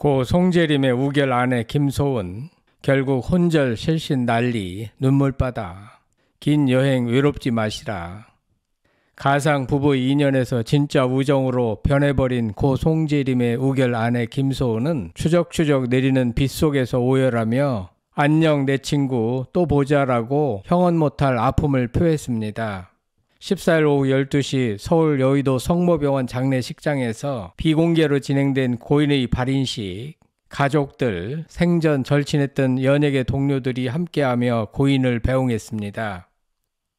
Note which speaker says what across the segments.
Speaker 1: 고 송재림의 우결 아내 김소은, 결국 혼절 실신 난리 눈물바다. 긴 여행 외롭지 마시라. 가상 부부의 인연에서 진짜 우정으로 변해버린 고 송재림의 우결 아내 김소은은 추적추적 내리는 빗속에서 오열하며 안녕 내 친구 또 보자라고 형언 못할 아픔을 표했습니다. 14일 오후 12시 서울 여의도 성모병원 장례식장에서 비공개로 진행된 고인의 발인식, 가족들, 생전 절친했던 연예계 동료들이 함께하며 고인을 배웅했습니다.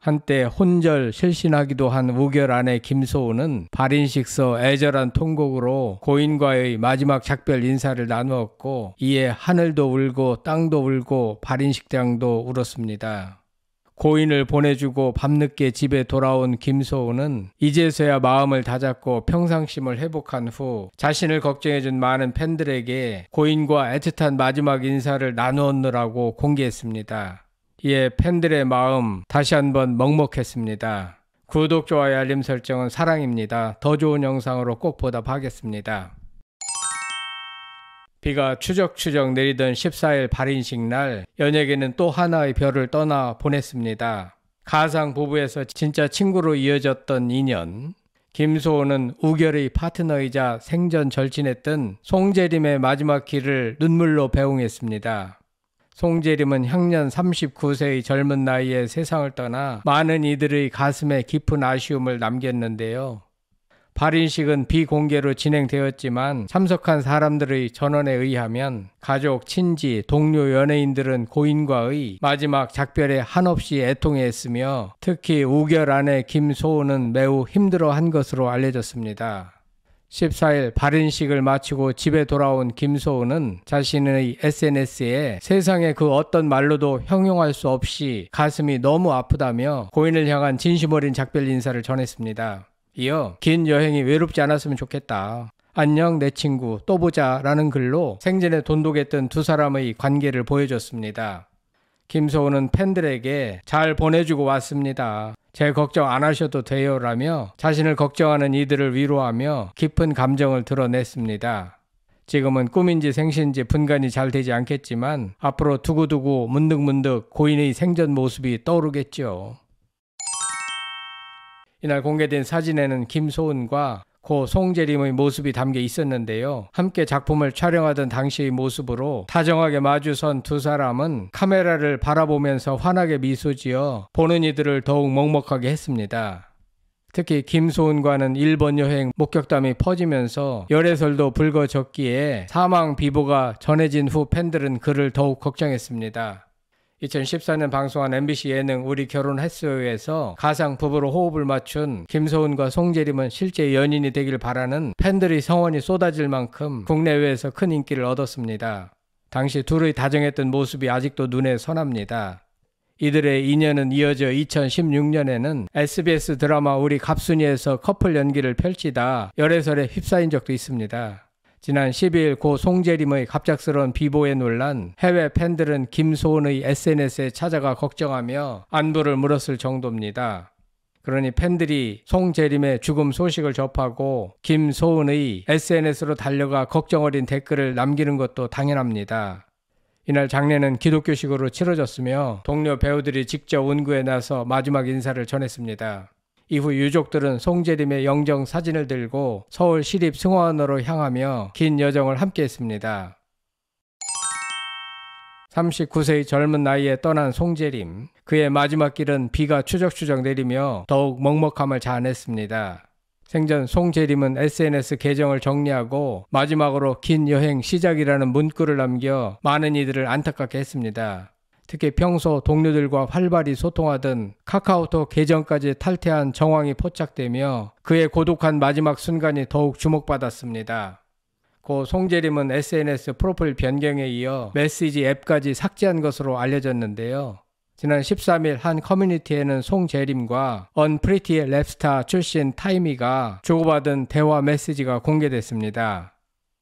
Speaker 1: 한때 혼절 실신하기도 한 우결 아내 김소은은 발인식서 애절한 통곡으로 고인과의 마지막 작별 인사를 나누었고, 이에 하늘도 울고 땅도 울고 발인식장도 울었습니다. 고인을 보내주고 밤늦게 집에 돌아온 김소은은 이제서야 마음을 다잡고 평상심을 회복한 후 자신을 걱정해준 많은 팬들에게 고인과 애틋한 마지막 인사를 나누었느라고 공개했습니다. 이에 팬들의 마음 다시 한번 먹먹했습니다. 구독, 좋아요, 알림 설정은 사랑입니다. 더 좋은 영상으로 꼭 보답하겠습니다. 비가 추적추적 내리던 14일 발인식 날, 연예계는 또 하나의 별을 떠나 보냈습니다. 가상 부부에서 진짜 친구로 이어졌던 인연. 김소은은 우결의 파트너이자 생전 절친했던 송재림의 마지막 길을 눈물로 배웅했습니다. 송재림은 향년 39세의 젊은 나이에 세상을 떠나 많은 이들의 가슴에 깊은 아쉬움을 남겼는데요. 발인식은 비공개로 진행되었지만 참석한 사람들의 전원에 의하면 가족, 친지, 동료 연예인들은 고인과의 마지막 작별에 한없이 애통해했으며 특히 우결 아내 김소은은 매우 힘들어한 것으로 알려졌습니다. 14일 발인식을 마치고 집에 돌아온 김소은은 자신의 SNS에 세상에 그 어떤 말로도 형용할 수 없이 가슴이 너무 아프다며 고인을 향한 진심 어린 작별 인사를 전했습니다. 이어 긴 여행이 외롭지 않았으면 좋겠다. 안녕 내 친구 또 보자 라는 글로 생전에 돈독했던 두 사람의 관계를 보여줬습니다. 김소은은 팬들에게 잘 보내주고 왔습니다. 제 걱정 안 하셔도 돼요 라며 자신을 걱정하는 이들을 위로하며 깊은 감정을 드러냈습니다. 지금은 꿈인지 생신지 분간이 잘 되지 않겠지만 앞으로 두고두고 문득문득 고인의 생전 모습이 떠오르겠죠. 이날 공개된 사진에는 김소은과 고 송재림의 모습이 담겨 있었는데요. 함께 작품을 촬영하던 당시의 모습으로 다정하게 마주선 두 사람은 카메라를 바라보면서 환하게 미소 지어 보는 이들을 더욱 먹먹하게 했습니다. 특히 김소은과는 일본 여행 목격담이 퍼지면서 열애설도 불거졌기에 사망 비보가 전해진 후 팬들은 그를 더욱 걱정했습니다. 2014년 방송한 MBC 예능 우리 결혼했어요에서 가상 부부로 호흡을 맞춘 김소은과 송재림은 실제 연인이 되길 바라는 팬들의 성원이 쏟아질 만큼 국내외에서 큰 인기를 얻었습니다. 당시 둘의 다정했던 모습이 아직도 눈에 선합니다. 이들의 인연은 이어져 2016년에는 SBS 드라마 우리 갑순이에서 커플 연기를 펼치다 열애설에 휩싸인 적도 있습니다. 지난 12일 고 송재림의 갑작스러운 비보에 놀란 해외 팬들은 김소은의 SNS에 찾아가 걱정하며 안부를 물었을 정도입니다. 그러니 팬들이 송재림의 죽음 소식을 접하고 김소은의 SNS로 달려가 걱정 어린 댓글을 남기는 것도 당연합니다. 이날 장례는 기독교식으로 치러졌으며 동료 배우들이 직접 운구에 나서 마지막 인사를 전했습니다. 이후 유족들은 송재림의 영정 사진을 들고 서울 시립승화원으로 향하며 긴 여정을 함께했습니다. 39세의 젊은 나이에 떠난 송재림, 그의 마지막 길은 비가 추적추적 내리며 더욱 먹먹함을 자아냈습니다. 생전 송재림은 SNS 계정을 정리하고 마지막으로 긴 여행 시작이라는 문구를 남겨 많은 이들을 안타깝게 했습니다. 특히 평소 동료들과 활발히 소통하던 카카오톡 계정까지 탈퇴한 정황이 포착되며 그의 고독한 마지막 순간이 더욱 주목받았습니다. 고 송재림은 SNS 프로필 변경에 이어 메시지 앱까지 삭제한 것으로 알려졌는데요. 지난 13일 한 커뮤니티에는 송재림과 언프리티의 랩스타 출신 타이미가 주고받은 대화 메시지가 공개됐습니다.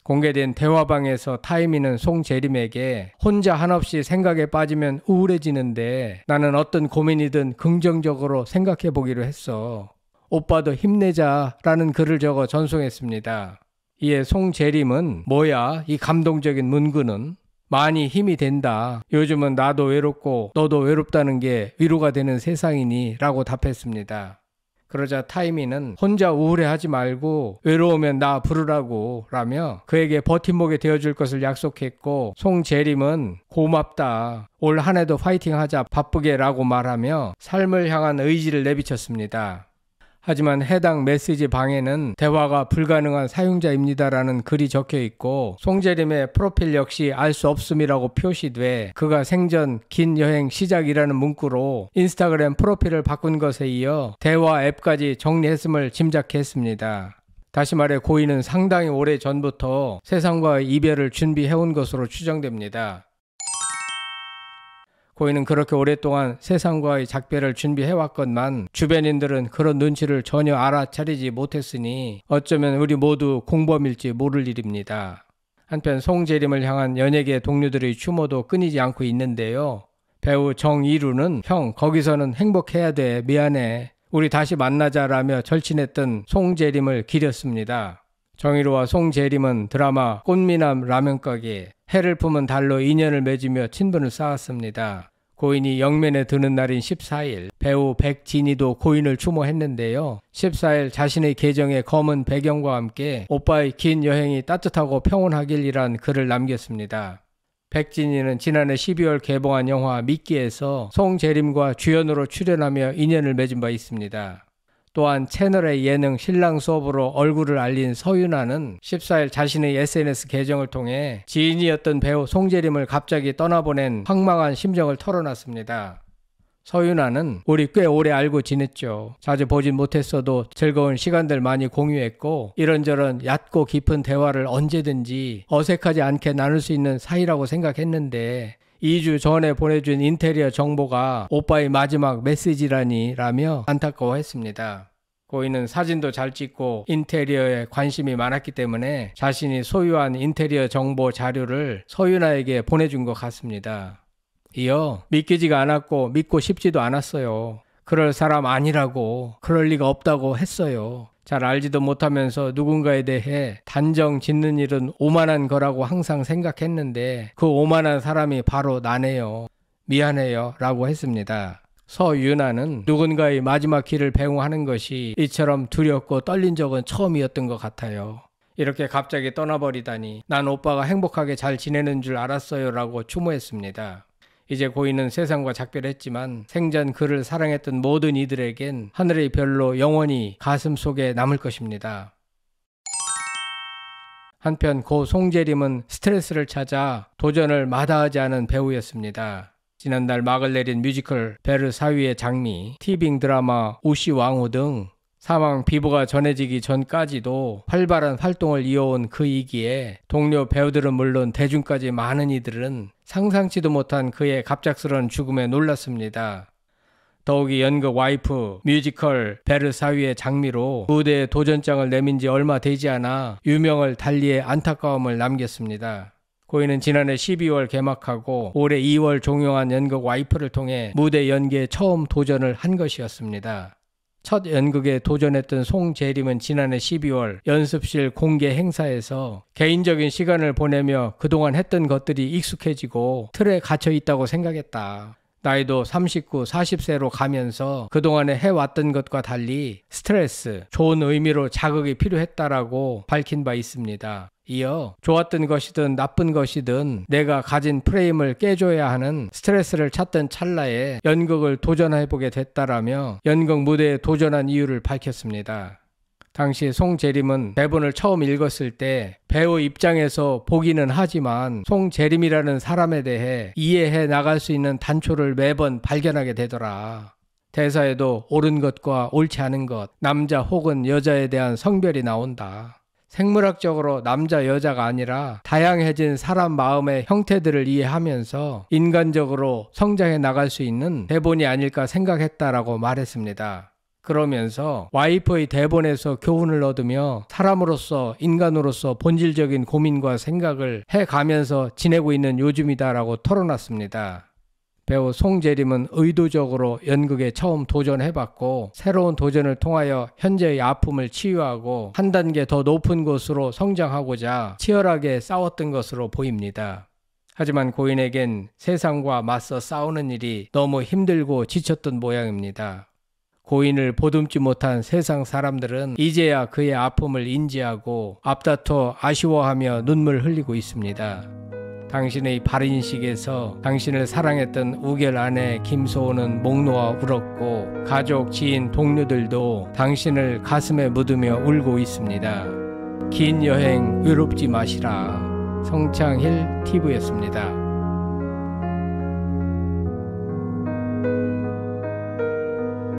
Speaker 1: 공개된 대화방에서 타이미는 송재림에게 혼자 한없이 생각에 빠지면 우울해지는데 나는 어떤 고민이든 긍정적으로 생각해 보기로 했어. 오빠도 힘내자 라는 글을 적어 전송했습니다. 이에 송재림은 뭐야 이 감동적인 문구는 많이 힘이 된다. 요즘은 나도 외롭고 너도 외롭다는 게 위로가 되는 세상이니 라고 답했습니다. 그러자 타이미는 혼자 우울해하지 말고 외로우면 나 부르라고 라며 그에게 버팀목이 되어줄 것을 약속했고 송재림은 고맙다. 올 한 해도 파이팅하자 바쁘게 라고 말하며 삶을 향한 의지를 내비쳤습니다. 하지만 해당 메시지 방에는 대화가 불가능한 사용자입니다라는 글이 적혀 있고 송재림의 프로필 역시 알 수 없음이라고 표시돼 그가 생전 긴 여행 시작이라는 문구로 인스타그램 프로필을 바꾼 것에 이어 대화 앱까지 정리했음을 짐작했습니다. 다시 말해 고인은 상당히 오래 전부터 세상과의 이별을 준비해온 것으로 추정됩니다. 고인은 그렇게 오랫동안 세상과의 작별을 준비해왔건만 주변인들은 그런 눈치를 전혀 알아차리지 못했으니 어쩌면 우리 모두 공범일지 모를 일입니다. 한편 송재림을 향한 연예계 동료들의 추모도 끊이지 않고 있는데요. 배우 정이루는 형 거기서는 행복해야 돼 미안해 우리 다시 만나자라며 절친했던 송재림을 기렸습니다. 정이루와 송재림은 드라마 꽃미남 라면가게 해를 품은 달로 인연을 맺으며 친분을 쌓았습니다. 고인이 영면에 드는 날인 14일 배우 백진희도 고인을 추모했는데요. 14일 자신의 계정에 검은 배경과 함께 오빠의 긴 여행이 따뜻하고 평온하길이란 글을 남겼습니다. 백진희는 지난해 12월 개봉한 영화 미끼에서 송재림과 주연으로 출연하며 인연을 맺은 바 있습니다. 또한 채널의 예능 신랑 수업으로 얼굴을 알린 서윤아는 14일 자신의 SNS 계정을 통해 지인이었던 배우 송재림을 갑자기 떠나보낸 황망한 심정을 털어놨습니다. 서윤아는 우리 꽤 오래 알고 지냈죠. 자주 보진 못했어도 즐거운 시간들 많이 공유했고 이런저런 얕고 깊은 대화를 언제든지 어색하지 않게 나눌 수 있는 사이라고 생각했는데 2주 전에 보내준 인테리어 정보가 오빠의 마지막 메시지라니 라며 안타까워했습니다. 고인은 사진도 잘 찍고 인테리어에 관심이 많았기 때문에 자신이 소유한 인테리어 정보 자료를 서윤아에게 보내준 것 같습니다. 이어 믿기지가 않았고 믿고 싶지도 않았어요. 그럴 사람 아니라고 그럴 리가 없다고 했어요. 잘 알지도 못하면서 누군가에 대해 단정 짓는 일은 오만한 거라고 항상 생각했는데 그 오만한 사람이 바로 나네요. 미안해요 라고 했습니다. 서윤아는 누군가의 마지막 길을 배웅하는 것이 이처럼 두렵고 떨린 적은 처음이었던 것 같아요. 이렇게 갑자기 떠나버리다니 난 오빠가 행복하게 잘 지내는 줄 알았어요 라고 추모했습니다. 이제 고인은 세상과 작별했지만 생전 그를 사랑했던 모든 이들에겐 하늘의 별로 영원히 가슴 속에 남을 것입니다. 한편 고 송재림은 스트레스를 찾아 도전을 마다하지 않은 배우였습니다. 지난달 막을 내린 뮤지컬 베르사유의 장미, 티빙 드라마 우시왕후 등 사망 비보가 전해지기 전까지도 활발한 활동을 이어온 그이기에 동료 배우들은 물론 대중까지 많은 이들은 상상치도 못한 그의 갑작스러운 죽음에 놀랐습니다. 더욱이 연극 와이프, 뮤지컬 베르사유의 장미로 무대에 도전장을 내민 지 얼마 되지 않아 유명을 달리해 안타까움을 남겼습니다. 고인은 지난해 12월 개막하고 올해 2월 종영한 연극 와이프를 통해 무대 연기에 처음 도전을 한 것이었습니다. 첫 연극에 도전했던 송재림은 지난해 12월 연습실 공개 행사에서 개인적인 시간을 보내며 그동안 했던 것들이 익숙해지고 틀에 갇혀 있다고 생각했다. 나이도 39, 40세로 가면서 그동안에 해왔던 것과 달리 스트레스, 좋은 의미로 자극이 필요했다라고 밝힌 바 있습니다. 이어 좋았던 것이든 나쁜 것이든 내가 가진 프레임을 깨줘야 하는 스트레스를 찾던 찰나에 연극을 도전해보게 됐다라며 연극 무대에 도전한 이유를 밝혔습니다. 당시 송재림은 대본을 처음 읽었을 때 배우 입장에서 보기는 하지만 송재림이라는 사람에 대해 이해해 나갈 수 있는 단초를 매번 발견하게 되더라. 대사에도 옳은 것과 옳지 않은 것, 남자 혹은 여자에 대한 성별이 나온다. 생물학적으로 남자 여자가 아니라 다양해진 사람 마음의 형태들을 이해하면서 인간적으로 성장해 나갈 수 있는 대본이 아닐까 생각했다라고 말했습니다. 그러면서 와이프의 대본에서 교훈을 얻으며 사람으로서 인간으로서 본질적인 고민과 생각을 해가면서 지내고 있는 요즘이다라고 털어놨습니다. 배우 송재림은 의도적으로 연극에 처음 도전해봤고 새로운 도전을 통하여 현재의 아픔을 치유하고 한 단계 더 높은 곳으로 성장하고자 치열하게 싸웠던 것으로 보입니다. 하지만 고인에겐 세상과 맞서 싸우는 일이 너무 힘들고 지쳤던 모양입니다. 고인을 보듬지 못한 세상 사람들은 이제야 그의 아픔을 인지하고 앞다퉈 아쉬워하며 눈물 흘리고 있습니다. 당신의 발인식에서 당신을 사랑했던 우결 아내 김소은은 목 놓아 울었고 가족, 지인, 동료들도 당신을 가슴에 묻으며 울고 있습니다. 긴 여행 외롭지 마시라. 성창힐 TV였습니다.